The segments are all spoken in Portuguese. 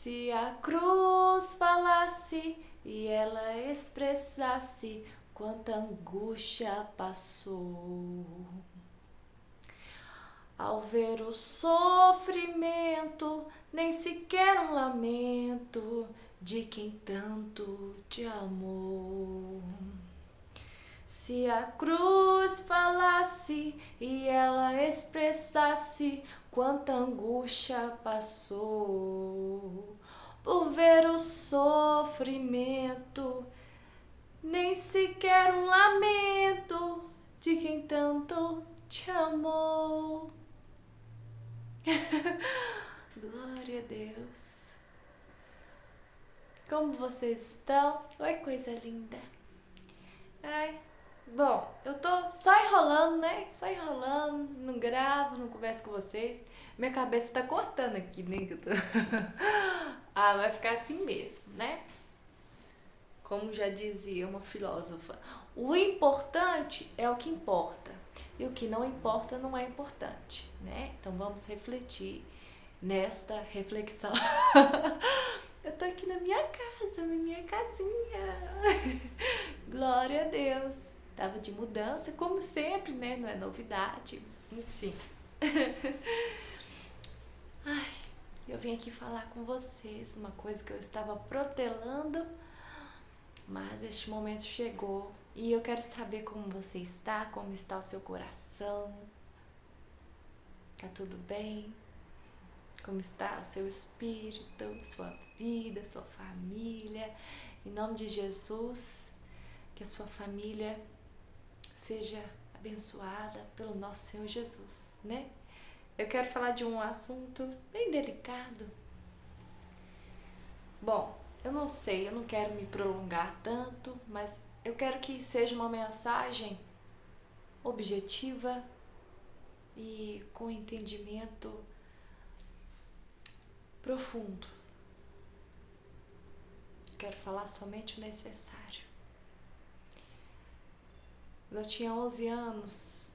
Se a cruz falasse e ela expressasse quanta angústia passou, ao ver o sofrimento, nem sequer um lamento de quem tanto te amou. Se a cruz falasse e ela expressasse quanta angústia passou, por ver o sofrimento, nem sequer um lamento de quem tanto te amou. Glória a Deus. Como vocês estão? Oi, coisa linda. Ai, bom, eu tô só enrolando, né? Só enrolando, não gravo, não converso com vocês. Minha cabeça tá cortando aqui, né? Que eu tô... Ah, vai ficar assim mesmo, né? Como já dizia uma filósofa, o importante é o que importa. E o que não importa não é importante, né? Então vamos refletir nesta reflexão. Eu tô aqui na minha casa, na minha casinha. Glória a Deus. Tava de mudança, como sempre, né? Não é novidade. Enfim. Ai, eu vim aqui falar com vocês uma coisa que eu estava protelando, mas este momento chegou e eu quero saber como você está, como está o seu coração. Tá tudo bem? Como está o seu espírito, sua vida, sua família? Em nome de Jesus, que a sua família seja abençoada pelo nosso Senhor Jesus, né? Eu quero falar de um assunto bem delicado. Bom, eu não sei, eu não quero me prolongar tanto, mas eu quero que seja uma mensagem objetiva e com entendimento profundo. Quero falar somente o necessário. Eu tinha 11 anos,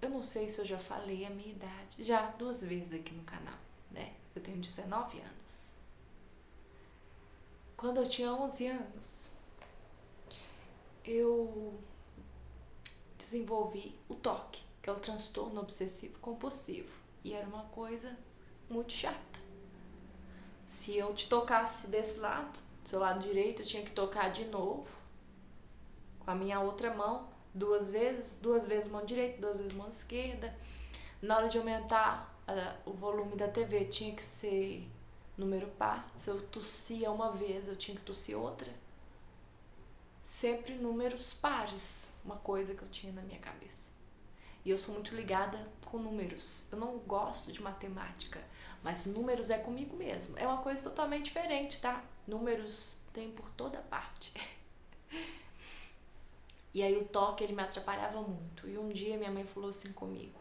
eu não sei se eu já falei a minha idade, já 2 vezes aqui no canal, né? Eu tenho 19 anos. Quando eu tinha 11 anos, eu desenvolvi o TOC, que é o transtorno obsessivo compulsivo, e era uma coisa muito chata. Se eu te tocasse desse lado, do seu lado direito, eu tinha que tocar de novo com a minha outra mão, 2 vezes mão direita, 2 vezes mão esquerda. Na hora de aumentar o volume da TV tinha que ser número par. Se eu tossia uma vez, eu tinha que tossir outra. Sempre números pares, uma coisa que eu tinha na minha cabeça. E eu sou muito ligada com números. Eu não gosto de matemática, mas números é comigo mesmo. É uma coisa totalmente diferente, tá? Números tem por toda parte. E aí o toque, ele me atrapalhava muito. E um dia minha mãe falou assim comigo: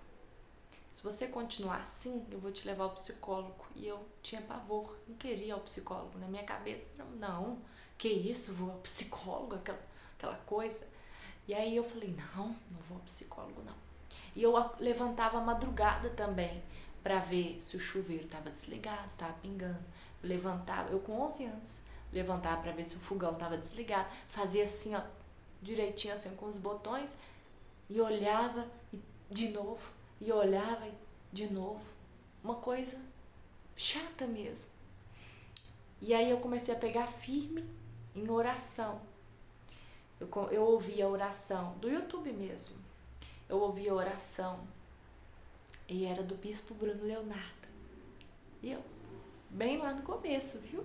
se você continuar assim, eu vou te levar ao psicólogo. E eu tinha pavor, não queria ir ao psicólogo. Na minha cabeça, não, que isso, vou ao psicólogo, aquela coisa. E aí eu falei, não vou ao psicólogo, não. E eu levantava a madrugada também, pra ver se o chuveiro estava desligado, se estava pingando. Eu levantava, eu com 11 anos, levantava pra ver se o fogão estava desligado. Fazia assim, ó, direitinho assim com os botões, e olhava e de novo, e olhava de novo. Uma coisa chata mesmo. E aí eu comecei a pegar firme em oração. Eu ouvia a oração do YouTube mesmo. Eu ouvia a oração e era do Bispo Bruno Leonardo. E eu, bem lá no começo, viu?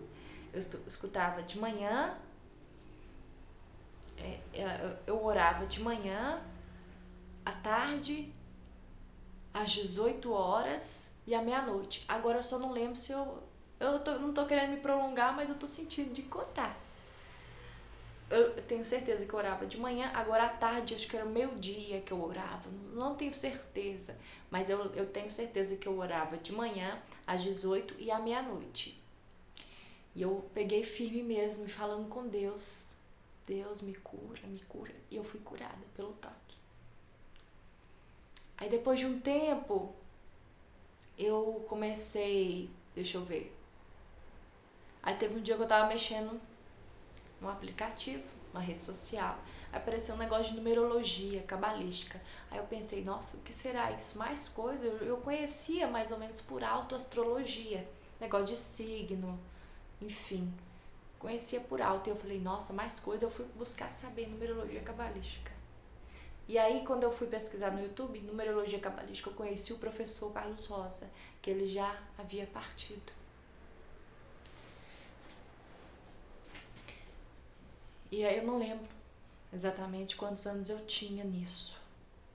Eu escutava de manhã, eu orava de manhã, à tarde, às 18 horas e à meia-noite. Agora eu só não lembro se não tô querendo me prolongar, mas eu tô sentindo de contar. Eu tenho certeza que eu orava de manhã, agora à tarde, acho que era meio-dia que eu orava, não tenho certeza, mas eu tenho certeza que eu orava de manhã, às 18 e à meia-noite. E eu peguei firme mesmo, falando com Deus, Deus me cura, e eu fui curada pelo toque. Aí depois de um tempo, eu comecei, deixa eu ver, Aí teve um dia que eu tava mexendo num aplicativo, uma rede social. Aí apareceu um negócio de numerologia cabalística. Aí eu pensei, nossa, o que será isso? Mais coisa? Eu conhecia mais ou menos por alto astrologia, negócio de signo, enfim. Conhecia por alto. E eu falei, nossa, mais coisa. Eu fui buscar saber numerologia cabalística. E aí, quando eu fui pesquisar no YouTube, numerologia cabalística, eu conheci o professor Carlos Rosa, que ele já havia partido. E aí eu não lembro exatamente quantos anos eu tinha nisso.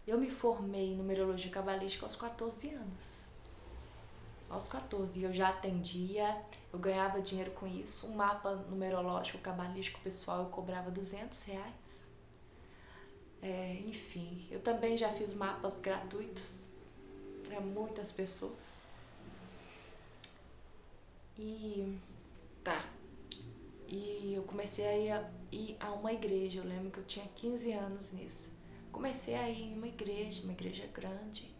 Eu me formei em numerologia cabalística aos 14 anos. Aos 14 eu já atendia, eu ganhava dinheiro com isso. Um mapa numerológico cabalístico pessoal eu cobrava R$200. Enfim, eu também já fiz mapas gratuitos para muitas pessoas. E eu comecei a ir a uma igreja. Eu lembro que eu tinha 15 anos nisso. Comecei a ir em uma igreja grande.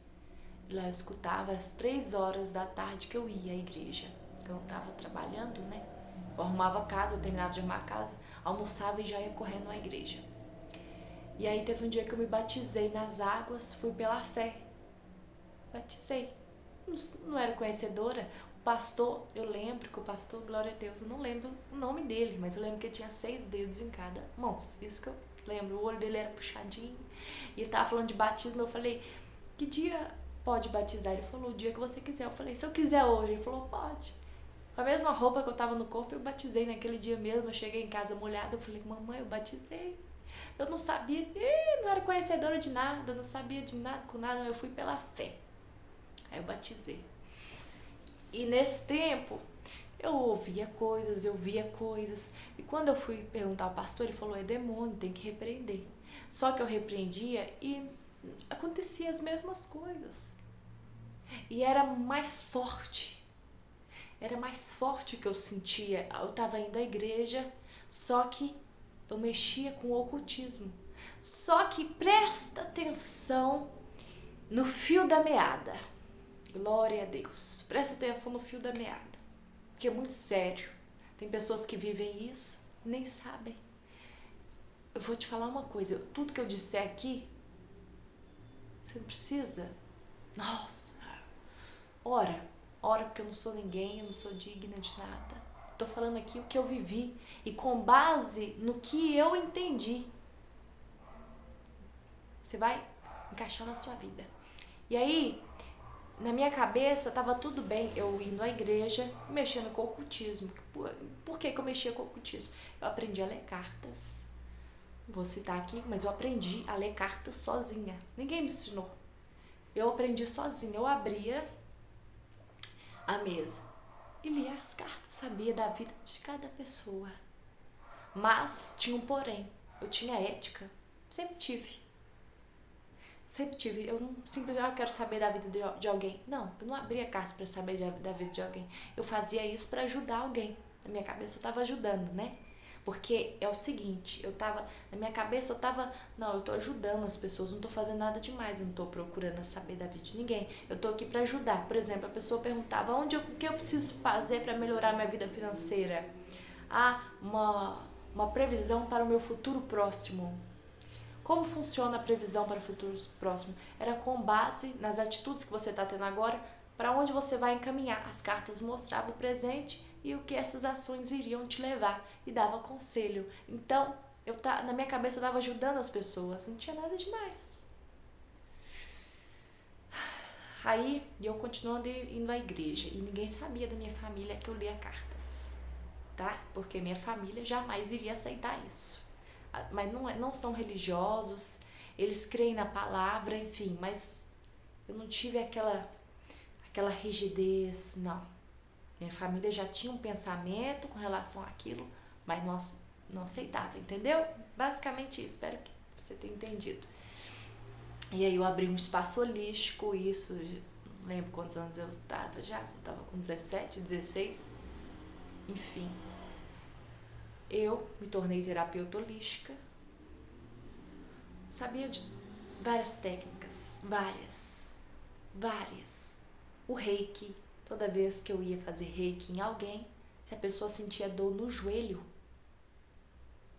Lá eu escutava às 3 horas da tarde que eu ia à igreja. Eu estava trabalhando, né? Eu arrumava a casa, eu terminava de arrumar a casa, almoçava e já ia correndo à igreja. E aí teve um dia que eu me batizei nas águas, fui pela fé. Batizei. Não era conhecedora. O pastor, eu lembro que o pastor, glória a Deus, eu não lembro o nome dele, mas eu lembro que ele tinha 6 dedos em cada mão. Isso que eu lembro. O olho dele era puxadinho. E ele tava falando de batismo, eu falei, que dia pode batizar? Ele falou, o dia que você quiser. Eu falei, se eu quiser hoje. Ele falou, pode. Com a mesma roupa que eu tava no corpo, eu batizei naquele dia mesmo. Eu cheguei em casa molhada, eu falei, mamãe, eu batizei. Eu não sabia, não era conhecedora de nada, não sabia de nada com nada, eu fui pela fé. Aí eu batizei. E nesse tempo, eu ouvia coisas, eu via coisas. E quando eu fui perguntar ao pastor, ele falou, é demônio, tem que repreender. Só que eu repreendia e acontecia as mesmas coisas. E era mais forte. Era mais forte o que eu sentia. Eu estava indo à igreja, só que eu mexia com o ocultismo. Só que presta atenção no fio da meada. Glória a Deus. Presta atenção no fio da meada. Porque é muito sério. Tem pessoas que vivem isso e nem sabem. Eu vou te falar uma coisa. Tudo que eu disser aqui, você não precisa. Nossa. Ora porque eu não sou ninguém, eu não sou digna de nada. Tô falando aqui o que eu vivi e com base no que eu entendi. Você vai encaixar na sua vida. E aí, na minha cabeça, tava tudo bem eu indo à igreja, mexendo com o ocultismo. Por que eu mexia com o ocultismo? Eu aprendi a ler cartas. Vou citar aqui, mas eu aprendi a ler cartas sozinha. Ninguém me ensinou. Eu aprendi sozinha. Eu abria a mesa e lia as cartas, sabia da vida de cada pessoa. Mas tinha um porém, eu tinha ética, sempre tive. Eu não simplesmente quero saber da vida de alguém. Não, eu não abria cartas para saber da vida de alguém. Eu fazia isso para ajudar alguém. Na minha cabeça eu estava ajudando, né? Porque é o seguinte, na minha cabeça eu tô ajudando as pessoas, não tô fazendo nada demais, eu não tô procurando saber da vida de ninguém. Eu tô aqui para ajudar. Por exemplo, a pessoa perguntava, o que eu preciso fazer para melhorar minha vida financeira? Uma previsão para o meu futuro próximo. Como funciona a previsão para o futuro próximo? Era com base nas atitudes que você está tendo agora, para onde você vai encaminhar. As cartas mostravam o presente e o que essas ações iriam te levar, e dava conselho. Então, na minha cabeça eu estava ajudando as pessoas, não tinha nada demais. Aí, eu continuando indo à igreja, e ninguém sabia da minha família que eu lia cartas, tá? Porque minha família jamais iria aceitar isso. Mas não são religiosos, eles creem na palavra, enfim, mas eu não tive aquela rigidez, não. Minha família já tinha um pensamento com relação àquilo, mas não aceitava, entendeu? Basicamente isso, espero que você tenha entendido. E aí eu abri um espaço holístico, isso, não lembro quantos anos eu estava já, eu estava com 17, 16, enfim. Eu me tornei terapeuta holística, sabia de várias técnicas, várias. O reiki, toda vez que eu ia fazer reiki em alguém, Se a pessoa sentia dor no joelho,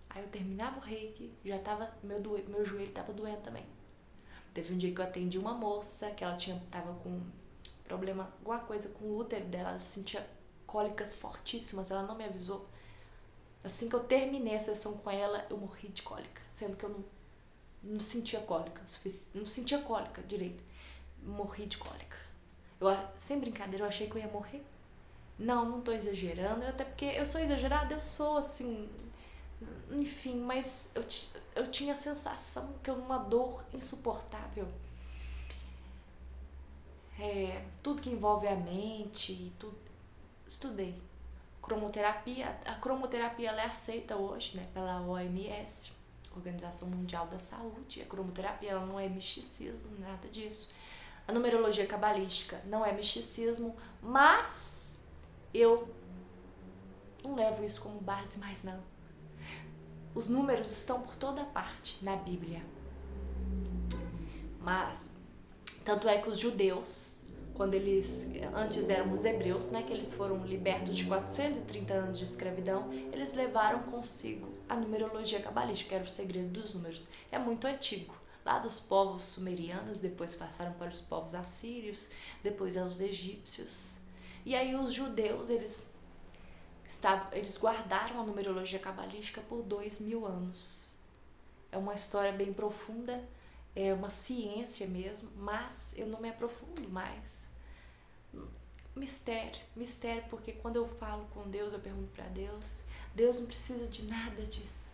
aí eu terminava o reiki, já tava, meu joelho tava doendo também. Teve um dia que eu atendi uma moça, que ela tava com problema, alguma coisa com o útero dela, ela sentia cólicas fortíssimas, ela não me avisou. Assim que eu terminei a sessão com ela, eu morri de cólica, sendo que eu não sentia cólica, não sentia cólica direito. Morri de cólica. Sem brincadeira, eu achei que eu ia morrer. Não tô exagerando, até porque eu sou exagerada, eu sou assim, enfim, mas eu tinha a sensação que eu uma dor insuportável. Tudo que envolve a mente, tudo. Estudei cromoterapia. A cromoterapia ela é aceita hoje, né, pela OMS, Organização Mundial da Saúde. A cromoterapia ela não é misticismo, nada disso. A numerologia cabalística não é misticismo, mas eu não levo isso como base mais não. Os números estão por toda parte na Bíblia. Mas, tanto é que os judeus, quando eles, antes eram os hebreus, né, que eles foram libertos de 430 anos de escravidão, eles levaram consigo a numerologia cabalística, que era o segredo dos números. É muito antigo. Lá dos povos sumerianos, depois passaram para os povos assírios, depois aos egípcios. E aí os judeus, eles guardaram a numerologia cabalística por 2000 anos. É uma história bem profunda, é uma ciência mesmo, mas eu não me aprofundo mais. Mistério, porque quando eu falo com Deus, eu pergunto para Deus, Deus não precisa de nada disso.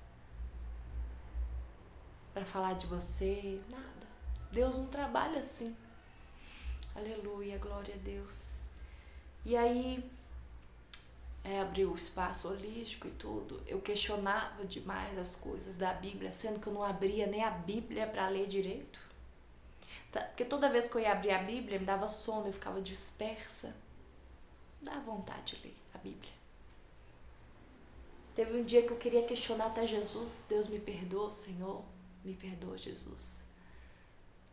Para falar de você, nada. Deus não trabalha assim. Aleluia, glória a Deus. E aí, abriu o espaço holístico e tudo, eu questionava demais as coisas da Bíblia, sendo que eu não abria nem a Bíblia para ler direito. Porque toda vez que eu ia abrir a Bíblia, me dava sono, eu ficava dispersa. Dá vontade de ler a Bíblia. Teve um dia que eu queria questionar até Jesus. Deus me perdoa, Senhor. Me perdoa, Jesus.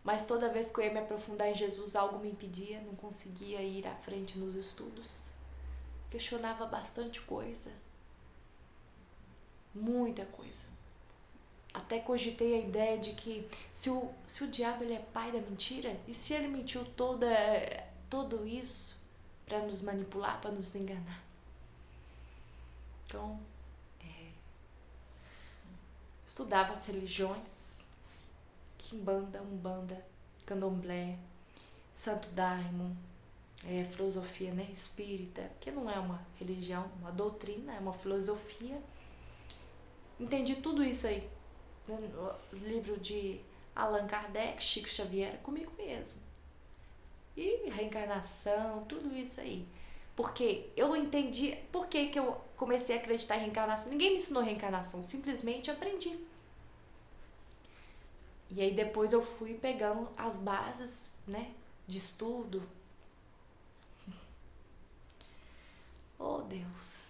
Mas toda vez que eu ia me aprofundar em Jesus, algo me impedia, não conseguia ir à frente nos estudos. Questionava bastante coisa. Muita coisa. Até cogitei a ideia de que se o diabo ele é pai da mentira, e se ele mentiu tudo isso para nos manipular, para nos enganar? Então, estudava as religiões, Quimbanda, Umbanda, Candomblé, Santo Daimon, filosofia, né, espírita, que não é uma religião, uma doutrina, é uma filosofia. Entendi tudo isso aí no livro de Allan Kardec, Chico Xavier, comigo mesmo. E reencarnação, tudo isso aí. Porque eu entendi por que eu comecei a acreditar em reencarnação. Ninguém me ensinou reencarnação, simplesmente aprendi. E aí depois eu fui pegando as bases, né, de estudo. Oh, Deus.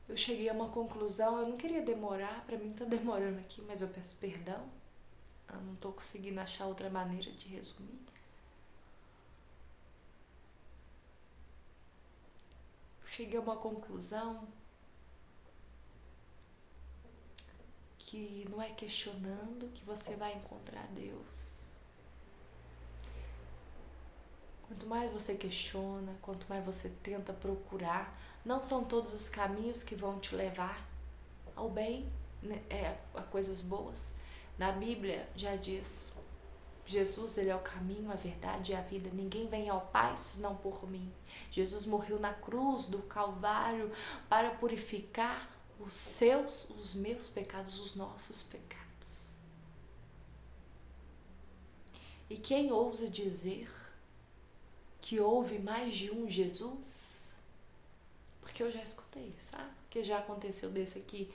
Eu cheguei a uma conclusão, eu não queria demorar, pra mim tá demorando aqui, mas eu peço perdão. Eu não tô conseguindo achar outra maneira de resumir. Eu cheguei a uma conclusão que não é questionando que você vai encontrar Deus. Quanto mais você questiona, quanto mais você tenta procurar, não são todos os caminhos que vão te levar ao bem, né, a coisas boas. Na Bíblia já diz, Jesus ele é o caminho, a verdade e a vida. Ninguém vem ao Pai senão por mim. Jesus morreu na cruz do Calvário para purificar os meus pecados, os nossos pecados. E quem ousa dizer que houve mais de um Jesus? Porque eu já escutei, sabe? Que já aconteceu desse aqui,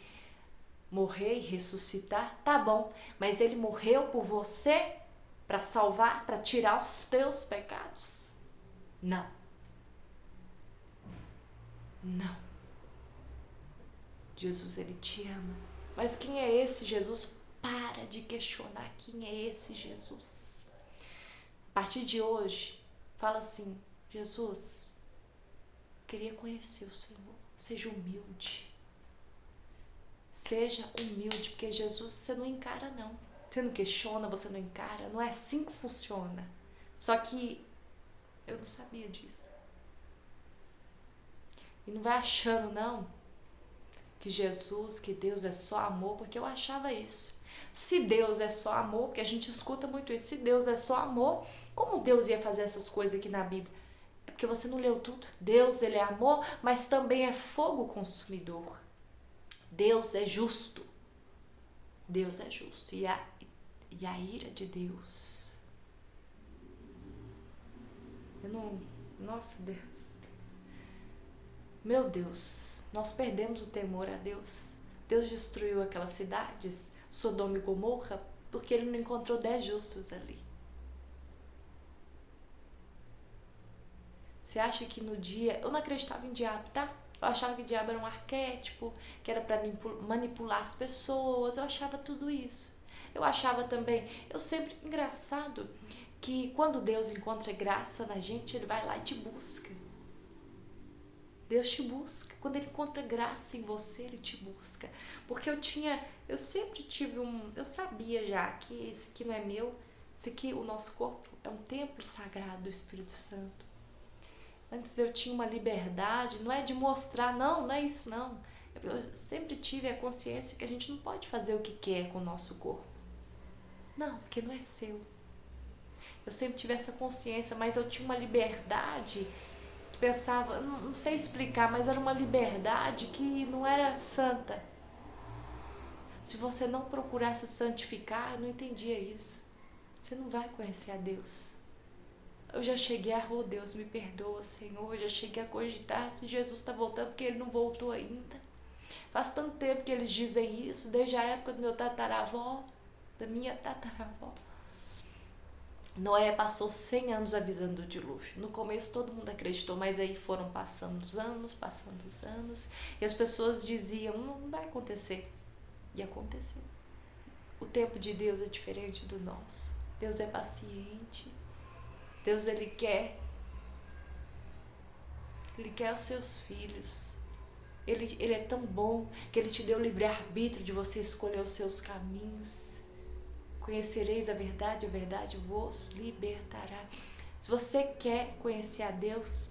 morrer e ressuscitar, tá bom, mas ele morreu por você para salvar, para tirar os teus pecados? Não. Jesus, ele te ama. Mas quem é esse Jesus Para de questionar quem é esse Jesus. A partir de hoje, fala assim: Jesus, queria conhecer o Senhor. Seja humilde. Seja humilde, porque Jesus você não encara não. Você não questiona, você não encara. Não é assim que funciona. Só que eu não sabia disso. E não vai achando não que Jesus, que Deus é só amor, porque eu achava isso. Se Deus é só amor, porque a gente escuta muito isso, se Deus é só amor, como Deus ia fazer essas coisas aqui na Bíblia? É porque você não leu tudo. Deus, ele é amor, mas também é fogo consumidor. Deus é justo. Deus é justo. E a ira de Deus. Eu não... Nossa, Deus. Meu Deus, nós perdemos o temor a Deus. Deus destruiu aquelas cidades, Sodoma e Gomorra, porque ele não encontrou 10 justos ali. Você acha que no dia... Eu não acreditava em diabo, tá? Eu achava que diabo era um arquétipo, que era para manipular as pessoas. Eu achava tudo isso. Eu achava também... Eu sempre... Engraçado que quando Deus encontra graça na gente, ele vai lá e te busca. Deus te busca. Quando ele encontra graça em você, ele te busca. Porque eu sempre tive eu sabia já que esse aqui não é meu, esse aqui, o nosso corpo, é um templo sagrado do Espírito Santo. Antes eu tinha uma liberdade, não é de mostrar, não é isso não. Eu sempre tive a consciência que a gente não pode fazer o que quer com o nosso corpo. Não, porque não é seu. Eu sempre tive essa consciência, mas eu tinha uma liberdade... Pensava, não sei explicar, mas era uma liberdade que não era santa. Se você não procurar se santificar, eu não entendia isso. Você não vai conhecer a Deus. Eu já cheguei a, oh Deus, me perdoa, Senhor. Eu já cheguei a cogitar se Jesus está voltando, porque ele não voltou ainda. Faz tanto tempo que eles dizem isso, desde a época do meu tataravó, da minha tataravó. Noé passou 100 anos avisando do dilúvio. No começo todo mundo acreditou, mas aí foram passando os anos, e as pessoas diziam, não vai acontecer. E aconteceu. O tempo de Deus é diferente do nosso. Deus é paciente. Deus, ele quer os seus filhos. Ele é tão bom que ele te deu o livre-arbítrio de você escolher os seus caminhos. Conhecereis a verdade vos libertará. Se você quer conhecer a Deus,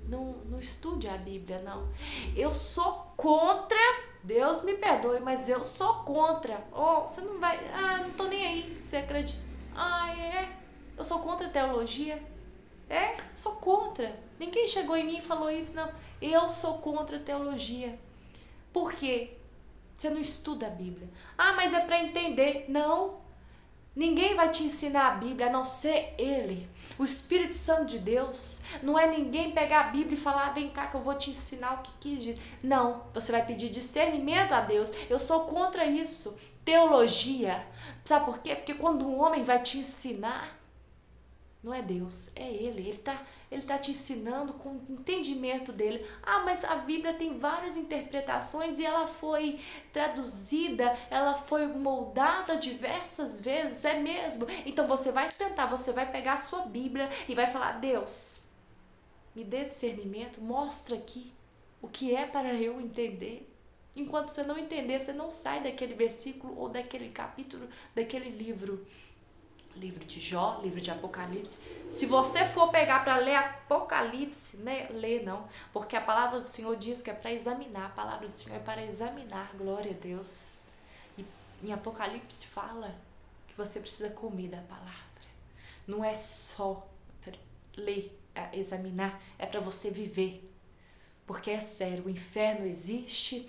não estude a Bíblia, não. Eu sou contra, Deus me perdoe, mas eu sou contra. Oh, você não vai, não tô nem aí, você acredita? Eu sou contra a teologia. Sou contra. Ninguém chegou em mim e falou isso, não. Eu sou contra a teologia. Por quê? Você não estuda a Bíblia. Mas é para entender. Não. Ninguém vai te ensinar a Bíblia, a não ser Ele, o Espírito Santo de Deus. Não é ninguém pegar a Bíblia e falar, vem cá que eu vou te ensinar o que diz. Não, você vai pedir discernimento a Deus. Eu sou contra isso. Teologia. Sabe por quê? Porque quando um homem vai te ensinar, não é Deus, é Ele. Ele tá te ensinando com o entendimento dele. Mas a Bíblia tem várias interpretações e ela foi traduzida, ela foi moldada diversas vezes, é mesmo. Então você vai sentar, você vai pegar a sua Bíblia e vai falar, Deus, me dê discernimento, mostra aqui o que é para eu entender. Enquanto você não entender, você não sai daquele versículo ou daquele capítulo, daquele livro. Livro de Jó, livro de Apocalipse. Se você for pegar para ler Apocalipse, né? Ler não, porque a palavra do Senhor diz que é para examinar. A palavra do Senhor é para examinar, glória a Deus. E em Apocalipse fala que você precisa comer da palavra. Não é só ler, examinar, é para você viver. Porque é sério, o inferno existe.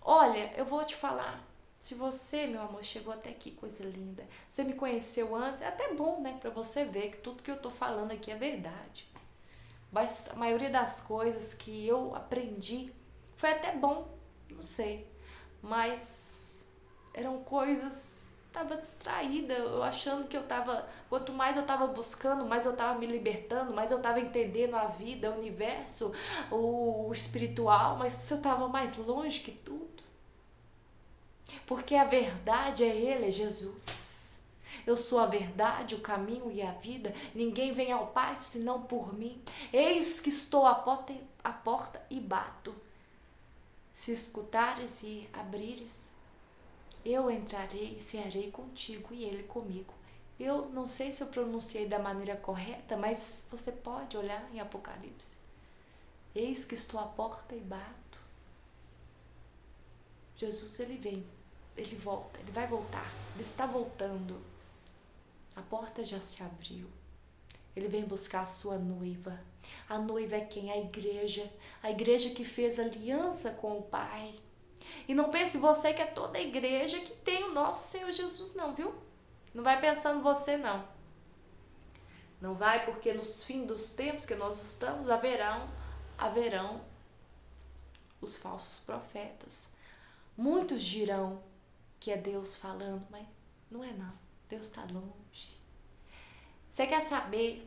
Olha, eu vou te falar. Se você, meu amor, chegou até aqui, coisa linda, você me conheceu antes, é até bom, né, pra você ver que tudo que eu tô falando aqui é verdade. Mas a maioria das coisas que eu aprendi foi até bom, não sei, mas eram coisas, tava distraída, eu achando que eu tava, quanto mais eu tava buscando, mais eu tava me libertando, mais eu tava entendendo a vida, o universo, o espiritual, mas eu tava mais longe que tudo. Porque a verdade é Ele, é Jesus. Eu sou a verdade, o caminho e a vida. Ninguém vem ao Pai senão por mim. Eis que estou à porta e bato. Se escutares e abrires, eu entrarei e cearei contigo e Ele comigo. Eu não sei se eu pronunciei da maneira correta, mas você pode olhar em Apocalipse. Eis que estou à porta e bato. Jesus, ele vem, ele volta, ele vai voltar, ele está voltando. A porta já se abriu. Ele vem buscar a sua noiva. A noiva é quem? A igreja que fez aliança com o Pai. E não pense você que é toda a igreja que tem o nosso Senhor Jesus, não, viu? Não vai pensando você, não. Não vai, porque nos fins dos tempos que nós estamos, haverão os falsos profetas. Muitos dirão que é Deus falando, mas não é não. Deus está longe. Você quer saber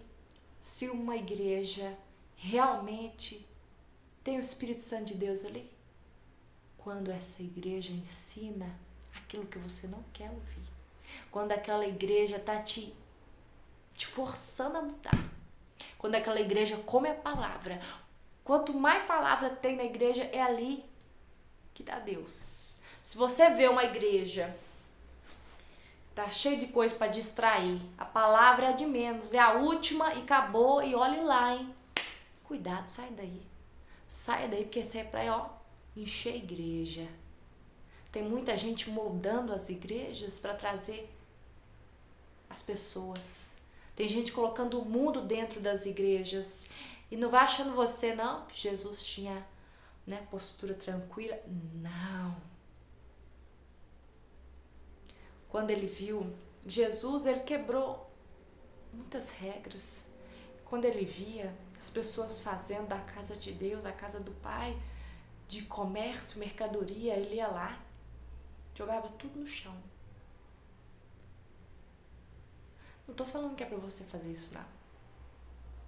se uma igreja realmente tem o Espírito Santo de Deus ali? Quando essa igreja ensina aquilo que você não quer ouvir. Quando aquela igreja está te forçando a mudar. Quando aquela igreja come a palavra. Quanto mais palavra tem na igreja, é ali que dá Deus. Se você vê uma igreja tá cheio de coisa para distrair, a palavra é de menos, é a última e acabou, e olhe lá, hein? Cuidado, sai daí. Sai daí, porque isso é pra, encher a igreja. Tem muita gente moldando as igrejas para trazer as pessoas. Tem gente colocando o mundo dentro das igrejas. E não vai achando você, não, que Jesus tinha, postura tranquila. Não. Quando ele viu Jesus, ele quebrou muitas regras. Quando ele via as pessoas fazendo da casa de Deus, a casa do Pai, de comércio, mercadoria, ele ia lá, jogava tudo no chão. Não estou falando que é para você fazer isso, não.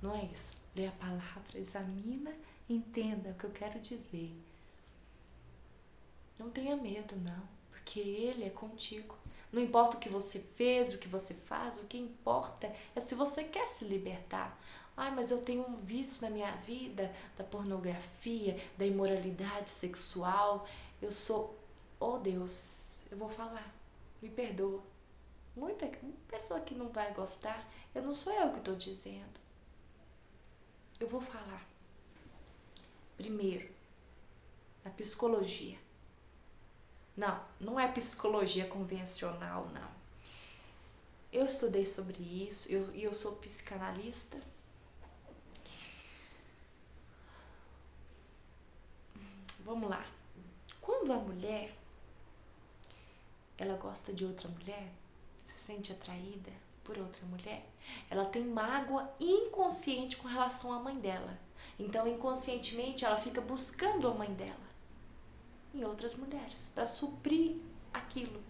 Não é isso. Lê a palavra, examina, entenda o que eu quero dizer. Não tenha medo, não, porque Ele é contigo. Não importa o que você fez, o que você faz, o que importa é se você quer se libertar. Ai, mas eu tenho um vício na minha vida, da pornografia, da imoralidade sexual. Eu sou, oh Deus, eu vou falar, me perdoa. Muita pessoa que não vai gostar, não sou eu que estou dizendo. Eu vou falar. Primeiro, na psicologia. Não é psicologia convencional, não. Eu estudei sobre isso, eu sou psicanalista. Vamos lá. Quando a mulher, ela gosta de outra mulher, se sente atraída por outra mulher, ela tem mágoa inconsciente com relação à mãe dela. Então, inconscientemente, ela fica buscando a mãe dela em outras mulheres, para suprir aquilo.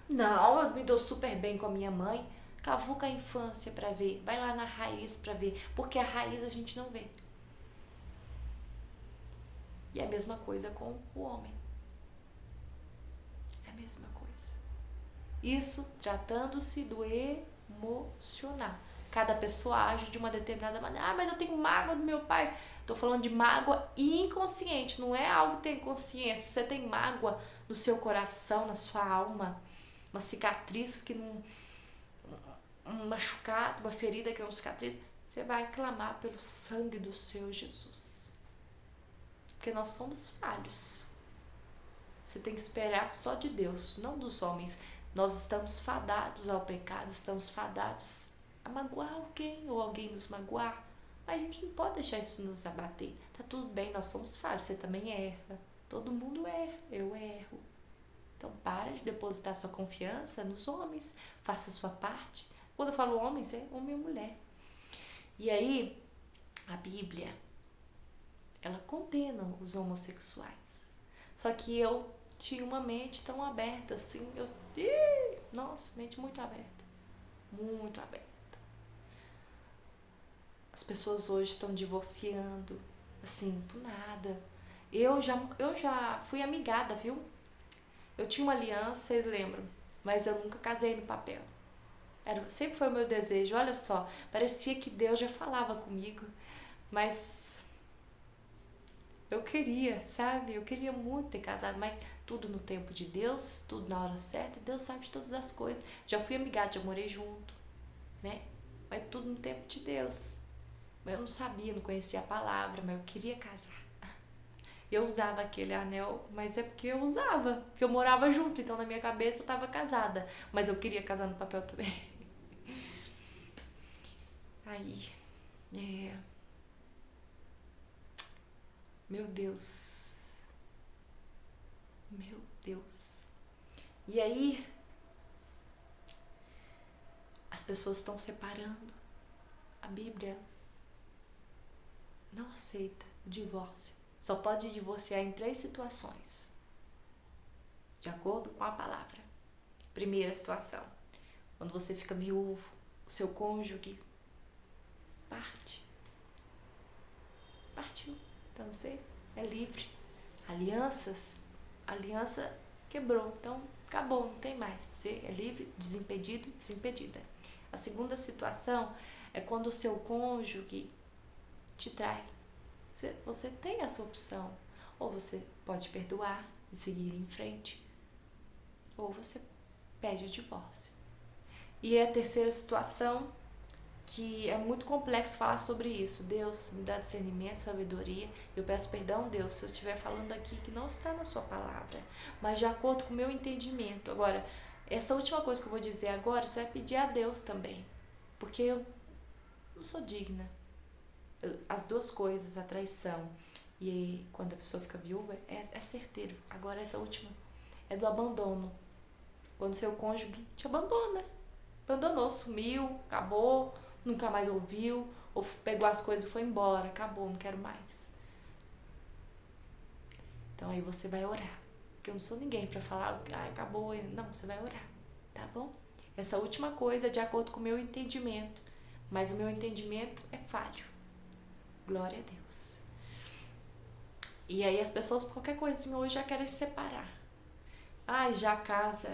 Não, eu me dou super bem com a minha mãe. Cavuca a infância para ver, vai lá na raiz para ver, porque a raiz a gente não vê. E é a mesma coisa com o homem. É a mesma coisa. Isso tratando-se do emocional. Cada pessoa age de uma determinada maneira. Mas eu tenho mágoa do meu pai. Estou falando de mágoa inconsciente, não é algo que tem consciência. Você tem mágoa no seu coração, na sua alma, uma cicatriz que não... um machucado, uma ferida que não cicatriz, você vai clamar pelo sangue do Senhor Jesus. Porque nós somos falhos. Você tem que esperar só de Deus, não dos homens. Nós estamos fadados ao pecado, estamos fadados a magoar alguém ou alguém nos magoar. Mas a gente não pode deixar isso nos abater. Tá tudo bem, nós somos falhos, você também erra. Todo mundo erra, eu erro. Então para de depositar sua confiança nos homens, faça a sua parte. Quando eu falo homens, é homem e mulher. E aí, a Bíblia, ela condena os homossexuais. Só que eu tinha uma mente tão aberta assim, nossa, mente muito aberta. Muito aberta. As pessoas hoje estão divorciando, assim, por nada. Eu já fui amigada, viu? Eu tinha uma aliança, vocês lembram? Mas eu nunca casei no papel. Sempre foi o meu desejo, olha só. Parecia que Deus já falava comigo, mas eu queria, sabe? Eu queria muito ter casado, mas tudo no tempo de Deus, tudo na hora certa. Deus sabe de todas as coisas. Já fui amigada, já morei junto, né? Mas tudo no tempo de Deus. Eu não sabia, não conhecia a palavra, mas eu queria casar. Eu usava aquele anel, mas é porque eu usava, porque eu morava junto, então na minha cabeça eu tava casada, mas eu queria casar no papel também. Aí, é, meu Deus, meu Deus. E aí, as pessoas estão separando. A Bíblia não aceita o divórcio. Só pode divorciar em 3 situações, de acordo com a palavra. Primeira situação, quando você fica viúvo, o seu cônjuge parte então você é livre. Aliança quebrou, então acabou, não tem mais. Você é livre, desimpedido, desimpedida. A segunda situação é quando o seu cônjuge te trai. Você tem essa opção. Ou você pode perdoar e seguir em frente, ou você pede o divórcio. E a terceira situação, que é muito complexo falar sobre isso. Deus me dá discernimento, sabedoria. Eu peço perdão, Deus, se eu estiver falando aqui que não está na sua palavra, mas de acordo com o meu entendimento. Agora, essa última coisa que eu vou dizer agora, você vai pedir a Deus também, porque eu não sou digna. As duas coisas, a traição e quando a pessoa fica viúva, é certeiro. Agora, essa última é do abandono. Quando seu cônjuge te abandonou, sumiu, acabou, nunca mais ouviu, ou pegou as coisas e foi embora, acabou, não quero mais. Então aí você vai orar, porque eu não sou ninguém para falar, acabou, não, você vai orar, tá bom? Essa última coisa é de acordo com o meu entendimento, mas o meu entendimento é falho. Glória a Deus. E aí as pessoas, por qualquer coisinha hoje, já querem se separar. Já casa.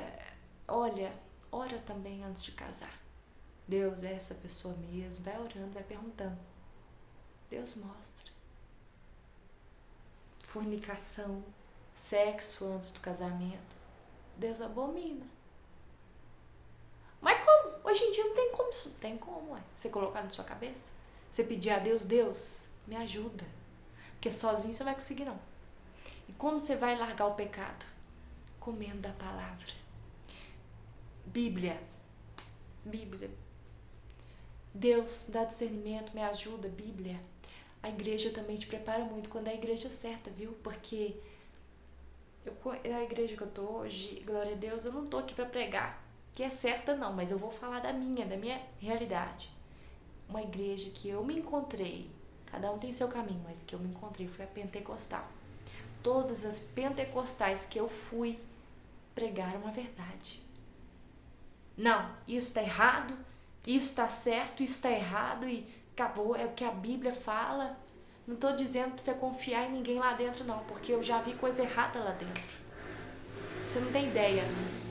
Olha, ora também antes de casar. Deus é essa pessoa mesmo. Vai orando, vai perguntando. Deus mostra. Fornicação, sexo antes do casamento, Deus abomina. Mas como? Hoje em dia não tem como isso. Tem como, você colocar na sua cabeça. Você pedir a Deus, Deus, me ajuda. Porque sozinho você não vai conseguir, não. E como você vai largar o pecado? Comendo da palavra. Bíblia. Deus dá discernimento, me ajuda, Bíblia. A igreja também te prepara muito quando é a igreja certa, viu? Porque a igreja que eu tô hoje, glória a Deus, eu não tô aqui pra pregar que é certa não, mas eu vou falar da minha realidade. Uma igreja que eu me encontrei, cada um tem seu caminho, mas que eu me encontrei foi a pentecostal. Todas as pentecostais que eu fui pregaram a verdade. Não, isso está errado, isso está certo, isso está errado e acabou, é o que a Bíblia fala. Não estou dizendo para você confiar em ninguém lá dentro não, porque eu já vi coisa errada lá dentro. Você não tem ideia.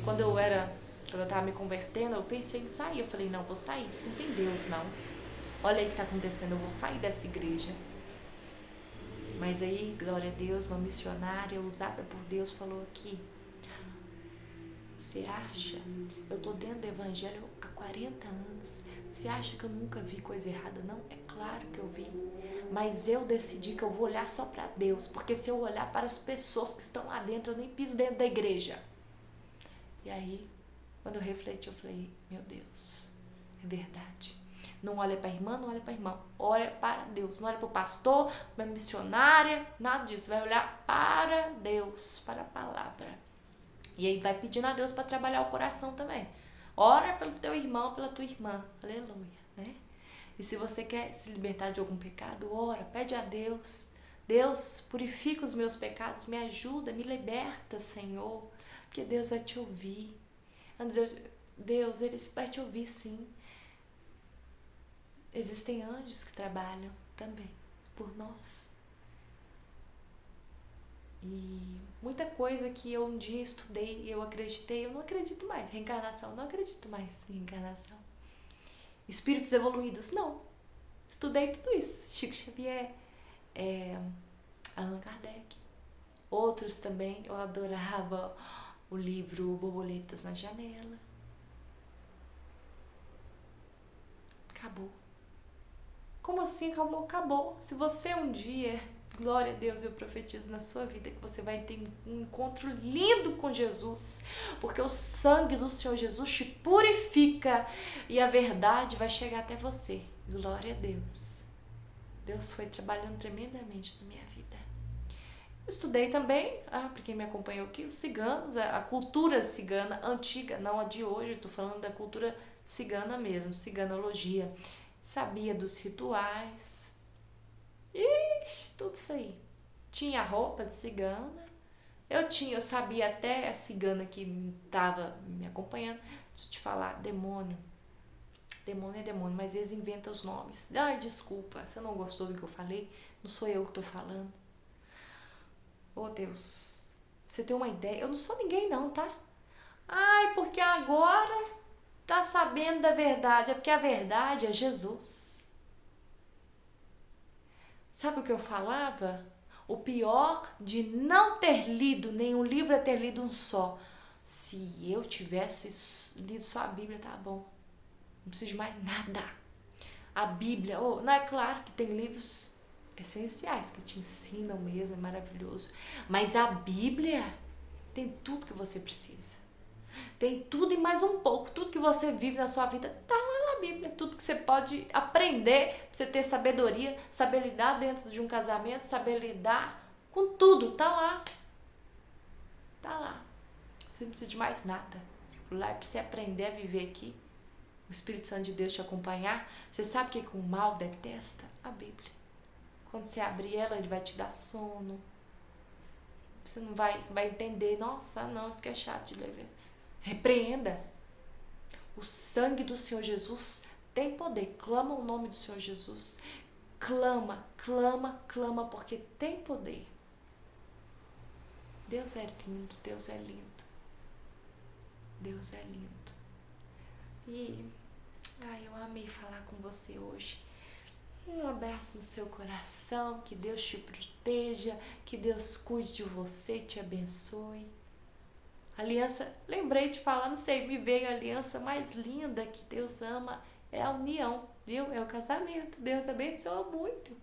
Quando eu estava me convertendo, eu pensei em sair. Eu falei, não, vou sair, isso não tem Deus não. Olha aí o que está acontecendo, eu vou sair dessa igreja. Mas aí, glória a Deus, uma missionária usada por Deus falou aqui, você acha? Eu tô dentro do evangelho há 40 anos. Você acha que eu nunca vi coisa errada? Não, é claro que eu vi. Mas eu decidi que eu vou olhar só para Deus. Porque se eu olhar para as pessoas que estão lá dentro, eu nem piso dentro da igreja. E aí, quando eu refleti, eu falei, meu Deus, é verdade. Não olha para a irmã, não olha para o irmão. Olha para Deus. Não olha para o pastor, para a missionária, nada disso. Vai olhar para Deus, para a palavra. E aí vai pedindo a Deus para trabalhar o coração também. Ora pelo teu irmão, pela tua irmã. Aleluia, né? E se você quer se libertar de algum pecado, ora, pede a Deus. Deus, purifica os meus pecados, me ajuda, me liberta, Senhor. Porque Deus vai te ouvir. Deus, Ele vai te ouvir, sim. Existem anjos que trabalham também por nós. E muita coisa que eu um dia estudei e eu acreditei, eu não acredito mais. Reencarnação, não acredito mais em reencarnação. Espíritos evoluídos, não. Estudei tudo isso. Chico Xavier, Allan Kardec. Outros também, eu adorava o livro Borboletas na Janela. Acabou. Como assim acabou? Acabou. Se você um dia, glória a Deus, eu profetizo na sua vida que você vai ter um encontro lindo com Jesus, porque o sangue do Senhor Jesus te purifica e a verdade vai chegar até você. Glória a Deus. Deus foi trabalhando tremendamente na minha vida. Eu estudei também, para quem me acompanhou aqui, os ciganos, a cultura cigana antiga, não a de hoje, estou falando da cultura cigana mesmo, ciganologia. Sabia dos rituais, tudo isso aí. Tinha roupa de cigana, eu sabia até a cigana que estava me acompanhando. Deixa eu te falar, demônio é demônio, mas eles inventam os nomes. Ai, desculpa, você não gostou do que eu falei? Não sou eu que estou falando. Oh, Deus, você tem uma ideia? Eu não sou ninguém não, tá? Ai, porque agora tá sabendo da verdade. É porque a verdade é Jesus. Sabe o que eu falava? O pior de não ter lido nenhum livro é ter lido um só. Se eu tivesse lido só a Bíblia, tá bom. Não preciso de mais nada. A Bíblia, não é claro que tem livros essenciais que te ensinam mesmo, é maravilhoso. Mas a Bíblia tem tudo que você precisa. Tem tudo e mais um pouco. Tudo que você vive na sua vida tá lá na Bíblia. Tudo que você pode aprender, pra você ter sabedoria, saber lidar dentro de um casamento, saber lidar com tudo, tá lá. Tá lá. Você não precisa de mais nada. Lá é pra você aprender a viver aqui. O Espírito Santo de Deus te acompanhar. Você sabe o que o mal detesta? A Bíblia. Quando você abrir ela, ele vai te dar sono. Você vai entender. Nossa, não, isso que é chato de ler. Repreenda. O sangue do Senhor Jesus tem poder. Clama o nome do Senhor Jesus. Clama, clama, clama, porque tem poder. Deus é lindo, Deus é lindo. Deus é lindo. E eu amei falar com você hoje. Um abraço no seu coração, que Deus te proteja, que Deus cuide de você e te abençoe. Aliança, lembrei de falar, não sei, me veio a aliança mais linda que Deus ama, é a união, viu? É o casamento. Deus abençoa muito.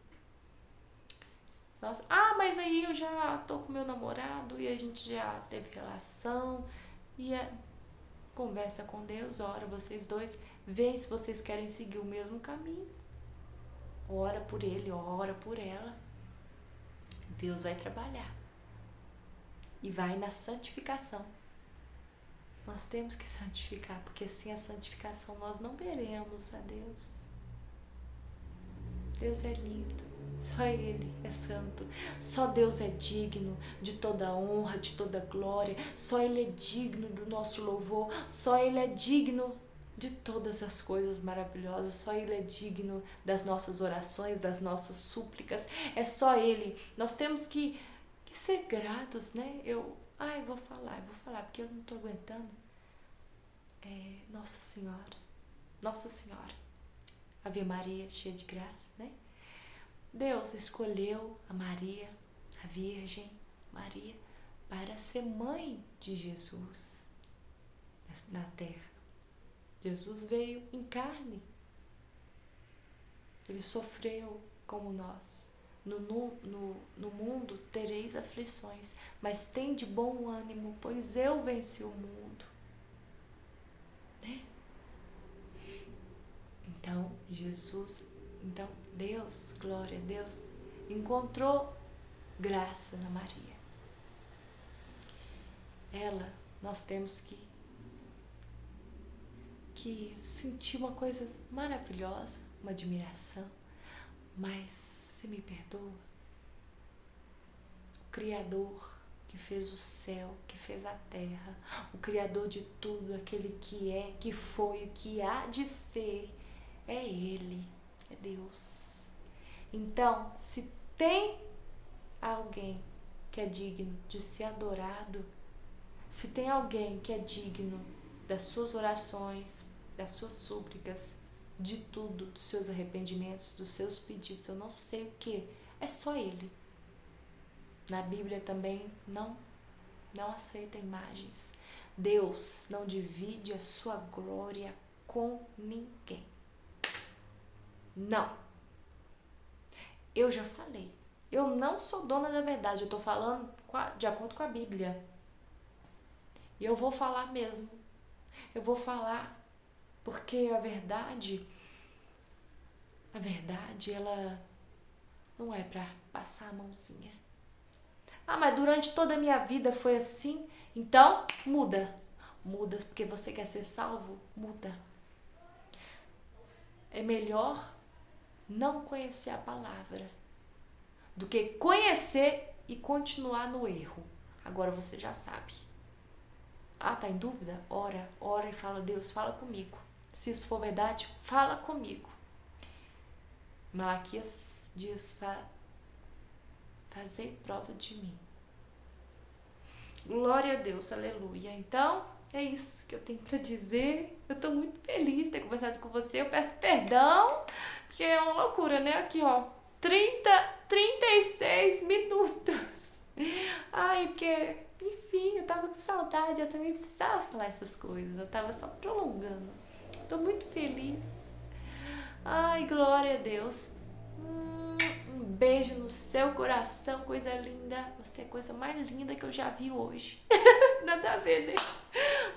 Nossa, mas aí eu já tô com meu namorado e a gente já teve relação e conversa com Deus, ora vocês dois, veem se vocês querem seguir o mesmo caminho. Ora por ele, ora por ela. Deus vai trabalhar e vai na santificação. Nós temos que santificar, porque sem a santificação nós não veremos a Deus. Deus é lindo, só Ele é santo, só Deus é digno de toda honra, de toda glória, só Ele é digno do nosso louvor, só Ele é digno de todas as coisas maravilhosas, só Ele é digno das nossas orações, das nossas súplicas, é só Ele. Nós temos que ser gratos, né? Vou falar, porque eu não estou aguentando. Nossa Senhora, Ave Maria, cheia de graça, né? Deus escolheu a Maria, a Virgem Maria, para ser mãe de Jesus na terra. Jesus veio em carne. Ele sofreu como nós. No mundo tereis aflições, mas tende bom ânimo, pois eu venci o mundo. Né? Então, Deus, glória a Deus, encontrou graça na Maria. Nós temos que sentir uma coisa maravilhosa, uma admiração, mas você me perdoa? O Criador que fez o céu, que fez a terra, o Criador de tudo, aquele que é, que foi, que há de ser, é Ele, é Deus. Então, se tem alguém que é digno de ser adorado, se tem alguém que é digno das suas orações, das suas súplicas, de tudo, dos seus arrependimentos, dos seus pedidos, eu não sei o que, é só Ele. Na Bíblia também não aceita imagens. Deus não divide a sua glória com ninguém. Não. Eu já falei. Eu não sou dona da verdade. Eu tô falando de acordo com a Bíblia. E eu vou falar mesmo. Eu vou falar porque a verdade, ela não é pra passar a mãozinha. Ah, mas durante toda a minha vida foi assim. Então, muda. Muda porque você quer ser salvo? Muda. É melhor não conhecer a palavra do que conhecer e continuar no erro. Agora você já sabe. Ah, tá em dúvida? Ora e fala: Deus, fala comigo. Se isso for verdade, fala comigo. Malaquias diz: fazei prova de mim. Glória a Deus, aleluia. Então, é isso que eu tenho pra dizer. Eu tô muito feliz de ter conversado com você. Eu peço perdão, porque é uma loucura, né? Aqui, ó, 36 minutos. Ai, porque, enfim, eu tava com saudade. Eu também precisava falar essas coisas. Eu tava só prolongando. Tô muito feliz. Ai, glória a Deus. Um beijo no seu coração, coisa linda. Você é a coisa mais linda que eu já vi hoje. Nada a ver, né?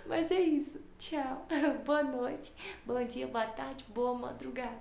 Mas é isso. Tchau. Boa noite. Bom dia, boa tarde, boa madrugada.